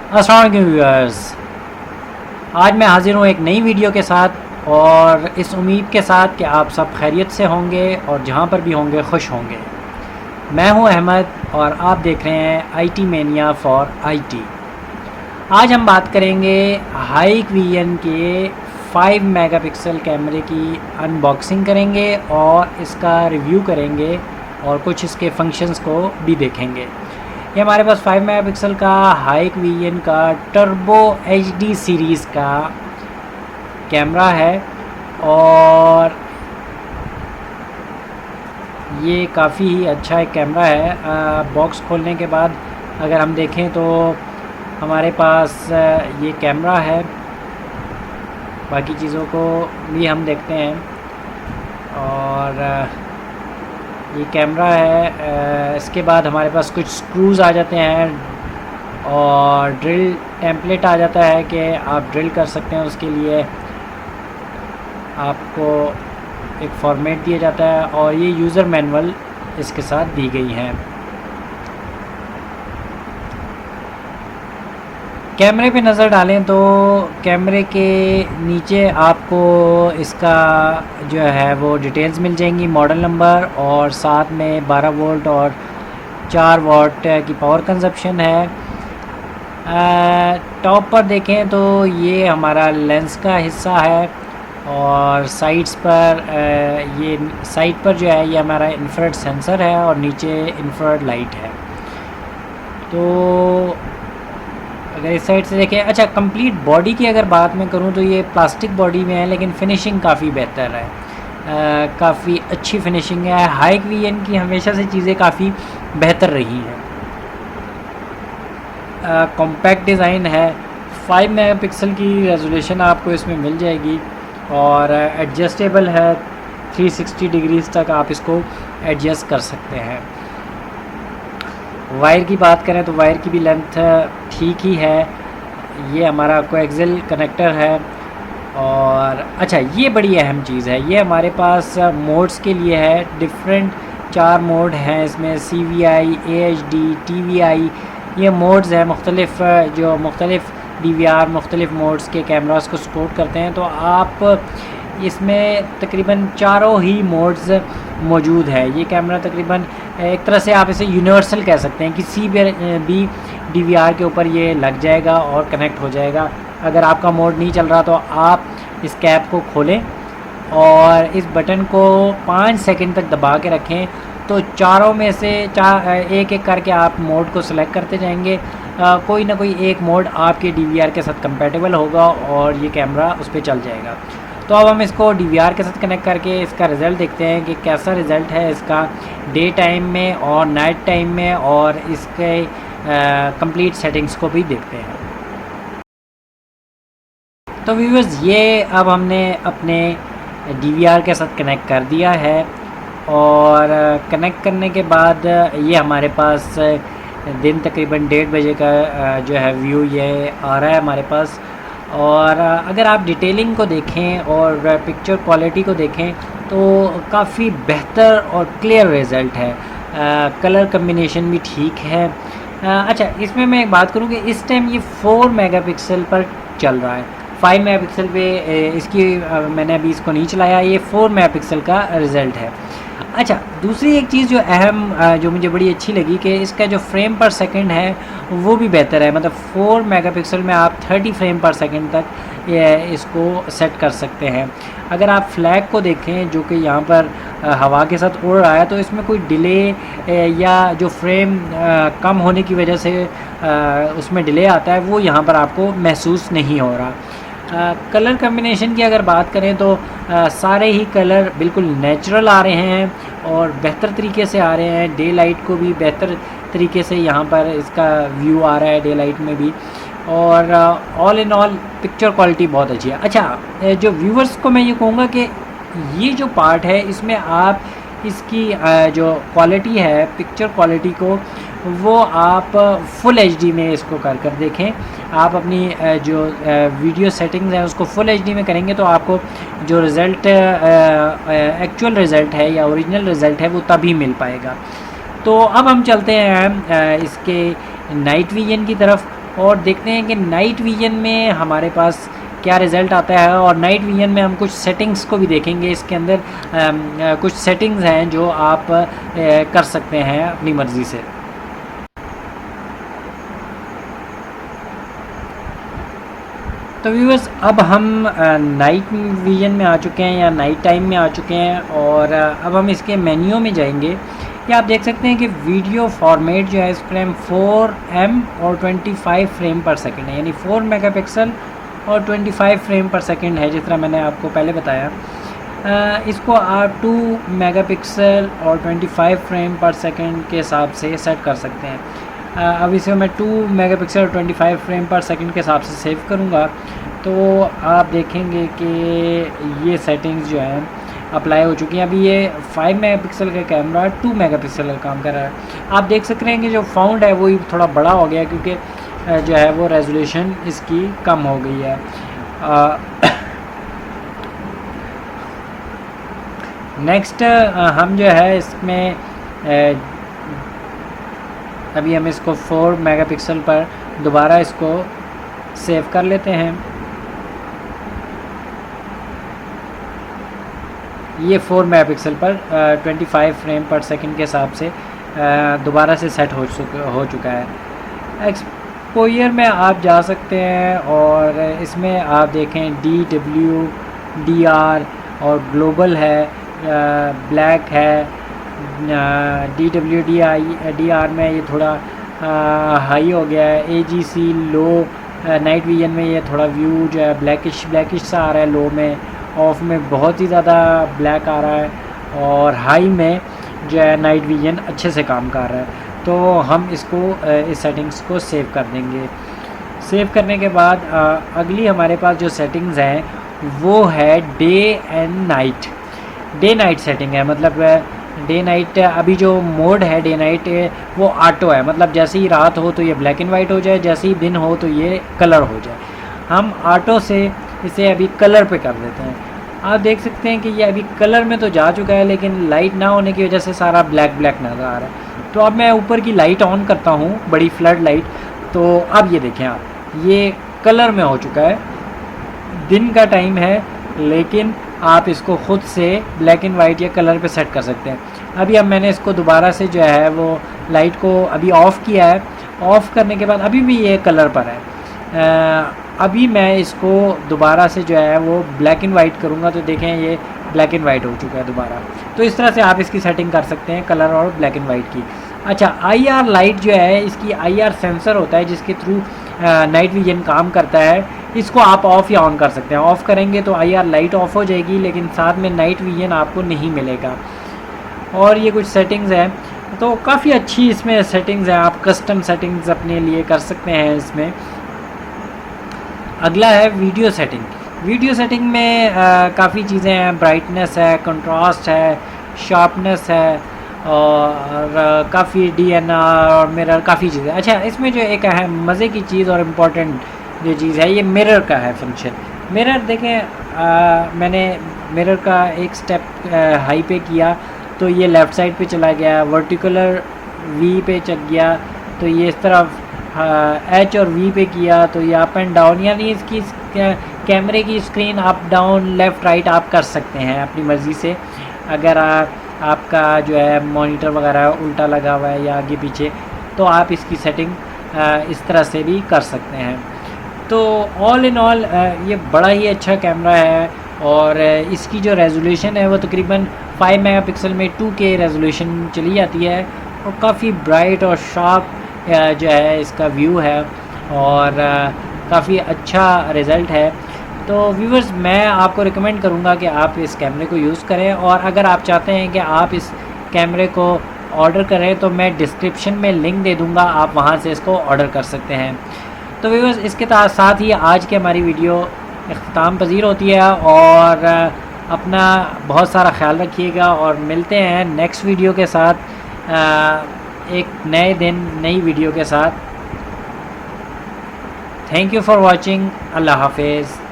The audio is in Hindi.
अस्सलाम वालेकुम व्यूअर्स। आज मैं हाज़िर हूँ एक नई वीडियो के साथ और इस उम्मीद के साथ कि आप सब खैरियत से होंगे और जहाँ पर भी होंगे खुश होंगे। मैं हूँ अहमद और आप देख रहे हैं आईटी मेनिया फॉर आईटी। आज हम बात करेंगे हाइकविजन के 5 मेगापिक्सल कैमरे की अनबॉक्सिंग करेंगे और इसका रिव्यू करेंगे और कुछ इसके फंक्शंस को भी देखेंगे। ये हमारे पास 5 मेगापिक्सल का हाइकविजन का टर्बो एचडी सीरीज़ का कैमरा है और ये काफ़ी ही अच्छा एक कैमरा है। बॉक्स खोलने के बाद अगर हम देखें तो हमारे पास ये कैमरा है, बाकी चीज़ों को भी हम देखते हैं। और ये कैमरा है। इसके बाद हमारे पास कुछ स्क्रूज़ आ जाते हैं और ड्रिल टेम्पलेट आ जाता है कि आप ड्रिल कर सकते हैं। उसके लिए आपको एक फॉर्मेट दिया जाता है और ये यूज़र मैनुअल इसके साथ दी गई हैं। कैमरे पे नज़र डालें तो कैमरे के नीचे आपको इसका जो है वो डिटेल्स मिल जाएंगी, मॉडल नंबर और साथ में 12 वोल्ट और 4 वाट की पावर कंजप्शन है। टॉप पर देखें तो ये हमारा लेंस का हिस्सा है और साइड्स पर ये साइड पर जो है ये हमारा इंफ्रारेड सेंसर है और नीचे इंफ्रारेड लाइट है। तो अगर इस साइड से देखें, अच्छा कंप्लीट बॉडी की अगर बात मैं करूं तो ये प्लास्टिक बॉडी में है लेकिन फिनिशिंग काफ़ी बेहतर है। काफ़ी अच्छी फिनिशिंग है। हाइकविजन की हमेशा से चीज़ें काफ़ी बेहतर रही हैं। कॉम्पैक्ट डिज़ाइन है। 5 मेगापिक्सल की रेजोल्यूशन आपको इसमें मिल जाएगी और एडजस्टेबल है। 360 डिग्रीज़ तक आप इसको एडजस्ट कर सकते हैं। वायर की बात करें तो वायर की भी लेंथ ठीक ही है। ये हमारा कोएक्सियल कनेक्टर है। और अच्छा ये बड़ी अहम चीज़ है, ये हमारे पास मोड्स के लिए है। डिफरेंट 4 मोड हैं इसमें, CVI, AHD, TVI, ये मोड्स हैं मुख्तलिफ, जो मुख्तलिफ DVR मुख्तलिफ मोड्स के कैमरास को सपोर्ट करते हैं। तो आप इसमें तकरीबन चारों ही मोड्स मौजूद है। ये कैमरा तकरीबन एक तरह से आप इसे यूनिवर्सल कह सकते हैं, किसी भी DVR के ऊपर ये लग जाएगा और कनेक्ट हो जाएगा। अगर आपका मोड नहीं चल रहा तो आप इस कैप को खोलें और इस बटन को 5 सेकंड तक दबा के रखें तो चारों में से एक एक करके आप मोड को सिलेक्ट करते जाएंगे। कोई ना कोई एक मोड आपके DVR के साथ कंपैटिबल होगा और ये कैमरा उस पर चल जाएगा। तो अब हम इसको DVR के साथ कनेक्ट करके इसका रिज़ल्ट देखते हैं कि कैसा रिज़ल्ट है इसका डे टाइम में और नाइट टाइम में, और इसके कंप्लीट सेटिंग्स को भी देखते हैं। तो व्यूअर्स ये अब हमने अपने DVR के साथ कनेक्ट कर दिया है और कनेक्ट करने के बाद ये हमारे पास दिन तकरीबन 1:30 बजे का जो है व्यू ये आ रहा है हमारे पास। और अगर आप डिटेलिंग को देखें और पिक्चर क्वालिटी को देखें तो काफ़ी बेहतर और क्लियर रिज़ल्ट है। कलर कम्बिनेशन भी ठीक है। अच्छा इसमें मैं एक बात करूँ कि इस टाइम ये 4 मेगापिक्सल पर चल रहा है। 5 मेगापिक्सल पे इसकी मैंने अभी इसको नहीं चलाया। ये 4 मेगापिक्सल का रिज़ल्ट है। अच्छा दूसरी एक चीज़ जो अहम जो मुझे बड़ी अच्छी लगी कि इसका जो फ्रेम पर सेकंड है वो भी बेहतर है। मतलब 4 मेगापिक्सल में आप 30 फ्रेम पर सेकंड तक इसको सेट कर सकते हैं। अगर आप फ्लैग को देखें जो कि यहाँ पर हवा के साथ उड़ रहा है तो इसमें कोई डिले या जो फ्रेम कम होने की वजह से उसमें डिले आता है वो यहाँ पर आपको महसूस नहीं हो रहा। कलर कम्बिनेशन की अगर बात करें तो सारे ही कलर बिल्कुल नेचुरल आ रहे हैं और बेहतर तरीके से आ रहे हैं। डे लाइट को भी बेहतर तरीके से यहाँ पर इसका व्यू आ रहा है डे लाइट में भी। और all in all picture quality बहुत अच्छी है। अच्छा जो व्यूवर्स को मैं ये कहूँगा कि ये जो पार्ट है इसमें आप इसकी जो क्वालिटी है पिक्चर क्वालिटी को वो आप फुल HD में इसको कर देखें। आप अपनी जो वीडियो सेटिंग्स हैं उसको फुल HD में करेंगे तो आपको जो रिज़ल्ट एक्चुअल रिज़ल्ट है या ओरिजिनल रिज़ल्ट है वो तभी मिल पाएगा। तो अब हम चलते हैं इसके नाइट विजन की तरफ और देखते हैं कि नाइट विजन में हमारे पास क्या रिज़ल्ट आता है। और नाइट विजन में हम कुछ सेटिंग्स को भी देखेंगे। इसके अंदर कुछ सेटिंग्स हैं जो आप कर सकते हैं अपनी मर्ज़ी से। तो व्यूअर्स, अब हम नाइट विजन में आ चुके हैं या नाइट टाइम में आ चुके हैं, और अब हम इसके मेन्यू में जाएंगे। ये आप देख सकते हैं कि वीडियो फॉर्मेट जो है इस पर 4M और 25 फ्रेम पर सेकंड है, यानी 4 मेगापिक्सल और 25 फ्रेम पर सेकंड है, जिस तरह मैंने आपको पहले बताया। इसको आप 2 मेगापिक्सल और 25 फ्रेम पर सेकंड के हिसाब से सेट कर सकते हैं। अब इसे मैं 2 मेगापिक्सल और 25 फ्रेम पर सेकंड के हिसाब से सेव करूँगा, तो आप देखेंगे कि ये सेटिंग्स जो हैं अप्लाई हो चुकी हैं। अभी ये 5 मेगापिक्सल का कैमरा 2 मेगापिक्सल का काम कर रहा है। आप देख सकते हैं कि जो फाउंड है वो थोड़ा बड़ा हो गया, क्योंकि जो है वो रेजोल्यूशन इसकी कम हो गई है। नेक्स्ट हम जो है इसमें अभी हम इसको 4 मेगापिक्सल पर दोबारा इसको सेव कर लेते हैं। ये 4 मेगापिक्सल पर 25 फ्रेम पर सेकंड के हिसाब से दोबारा से सेट हो चुका है। एक्सपोजर में आप जा सकते हैं और इसमें आप देखें DW, DR और ग्लोबल है, ब्लैक है। DW DR में ये थोड़ा हाई हो गया है। AGC लो, नाइट विजन में ये थोड़ा व्यू जो है ब्लैकिश सा आ रहा है। लो में, ऑफ में बहुत ही ज़्यादा ब्लैक आ रहा है, और हाई में जो है नाइट विजन अच्छे से काम कर रहा है। तो हम इसको इस सेटिंग्स को सेव कर देंगे। सेव करने के बाद अगली हमारे पास जो सेटिंग्स हैं वो है day and night. Day night setting है, मतलब डे नाइट अभी जो मोड है डे नाइट वो ऑटो है, मतलब जैसे ही रात हो तो ये ब्लैक एंड वाइट हो जाए, जैसे ही दिन हो तो ये कलर हो जाए। हम ऑटो से इसे अभी कलर पे कर देते हैं। आप देख सकते हैं कि ये अभी कलर में तो जा चुका है, लेकिन लाइट ना होने की वजह से सारा ब्लैक नज़र आ रहा है। तो अब मैं ऊपर की लाइट ऑन करता हूँ, बड़ी फ्लड लाइट। तो अब ये देखें आप, ये कलर में हो चुका है। दिन का टाइम है, लेकिन आप इसको ख़ुद से ब्लैक एंड वाइट या कलर पे सेट कर सकते हैं। अभी अब मैंने इसको दोबारा से जो है वो लाइट को अभी ऑफ़ किया है। ऑफ़ करने के बाद अभी भी ये कलर पर है। अभी मैं इसको दोबारा से जो है वो ब्लैक एंड वाइट करूँगा, तो देखें ये ब्लैक एंड वाइट हो चुका है दोबारा। तो इस तरह से आप इसकी सेटिंग कर सकते हैं, कलर और ब्लैक एंड वाइट की। अच्छा, IR लाइट जो है, इसकी IR सेंसर होता है जिसके थ्रू नाइट विजन काम करता है। इसको आप ऑफ़ या ऑन कर सकते हैं। ऑफ़ करेंगे तो IR लाइट ऑफ हो जाएगी, लेकिन साथ में नाइट विजन आपको नहीं मिलेगा। और ये कुछ सेटिंग्स हैं, तो काफ़ी अच्छी इसमें सेटिंग्स हैं। आप कस्टम सेटिंग्स अपने लिए कर सकते हैं इसमें। अगला है वीडियो सेटिंग। वीडियो सेटिंग में काफ़ी चीज़ें हैं। ब्राइटनेस है, कंट्रास्ट है, शार्पनेस है, और काफ़ी DNR और मिरर, काफ़ी चीज़ें। अच्छा, इसमें जो एक है मज़े की चीज़ और इम्पॉर्टेंट जो चीज़ है, ये मिरर का है फंक्शन। मिरर देखें, मैंने मिरर का एक स्टेप हाई पे किया तो ये लेफ़्ट साइड पे चला गया, वर्टिकुलर V पे चल गया तो ये इस तरफ H और V पे किया तो ये अप एंड डाउन, यानी इसकी कैमरे की screen up down left right आप कर सकते हैं अपनी मर्ज़ी से। अगर आपका जो है मॉनिटर वगैरह उल्टा लगा हुआ है या आगे पीछे, तो आप इसकी सेटिंग इस तरह से भी कर सकते हैं। तो ऑल इन ऑल ये बड़ा ही अच्छा कैमरा है, और इसकी जो रेजोल्यूशन है वो तकरीबन 5 मेगापिक्सल में 2K रेजोल्यूशन चली जाती है, और काफ़ी ब्राइट और शार्प जो है इसका व्यू है, और काफ़ी अच्छा रिज़ल्ट है। तो व्यूवर्स, मैं आपको रिकमेंड करूँगा कि आप इस कैमरे को यूज़ करें, और अगर आप चाहते हैं कि आप इस कैमरे को ऑर्डर करें तो मैं डिस्क्रिप्शन में लिंक दे दूँगा, आप वहाँ से इसको ऑर्डर कर सकते हैं। तो व्यूवर्स, इसके साथ ही आज की हमारी वीडियो इख्तिताम पज़ीर होती है, और अपना बहुत सारा ख्याल रखिएगा, और मिलते हैं नेक्स्ट वीडियो के साथ, एक नए दिन नई वीडियो के साथ। Thank you for watching. अल्लाह हाफिज़।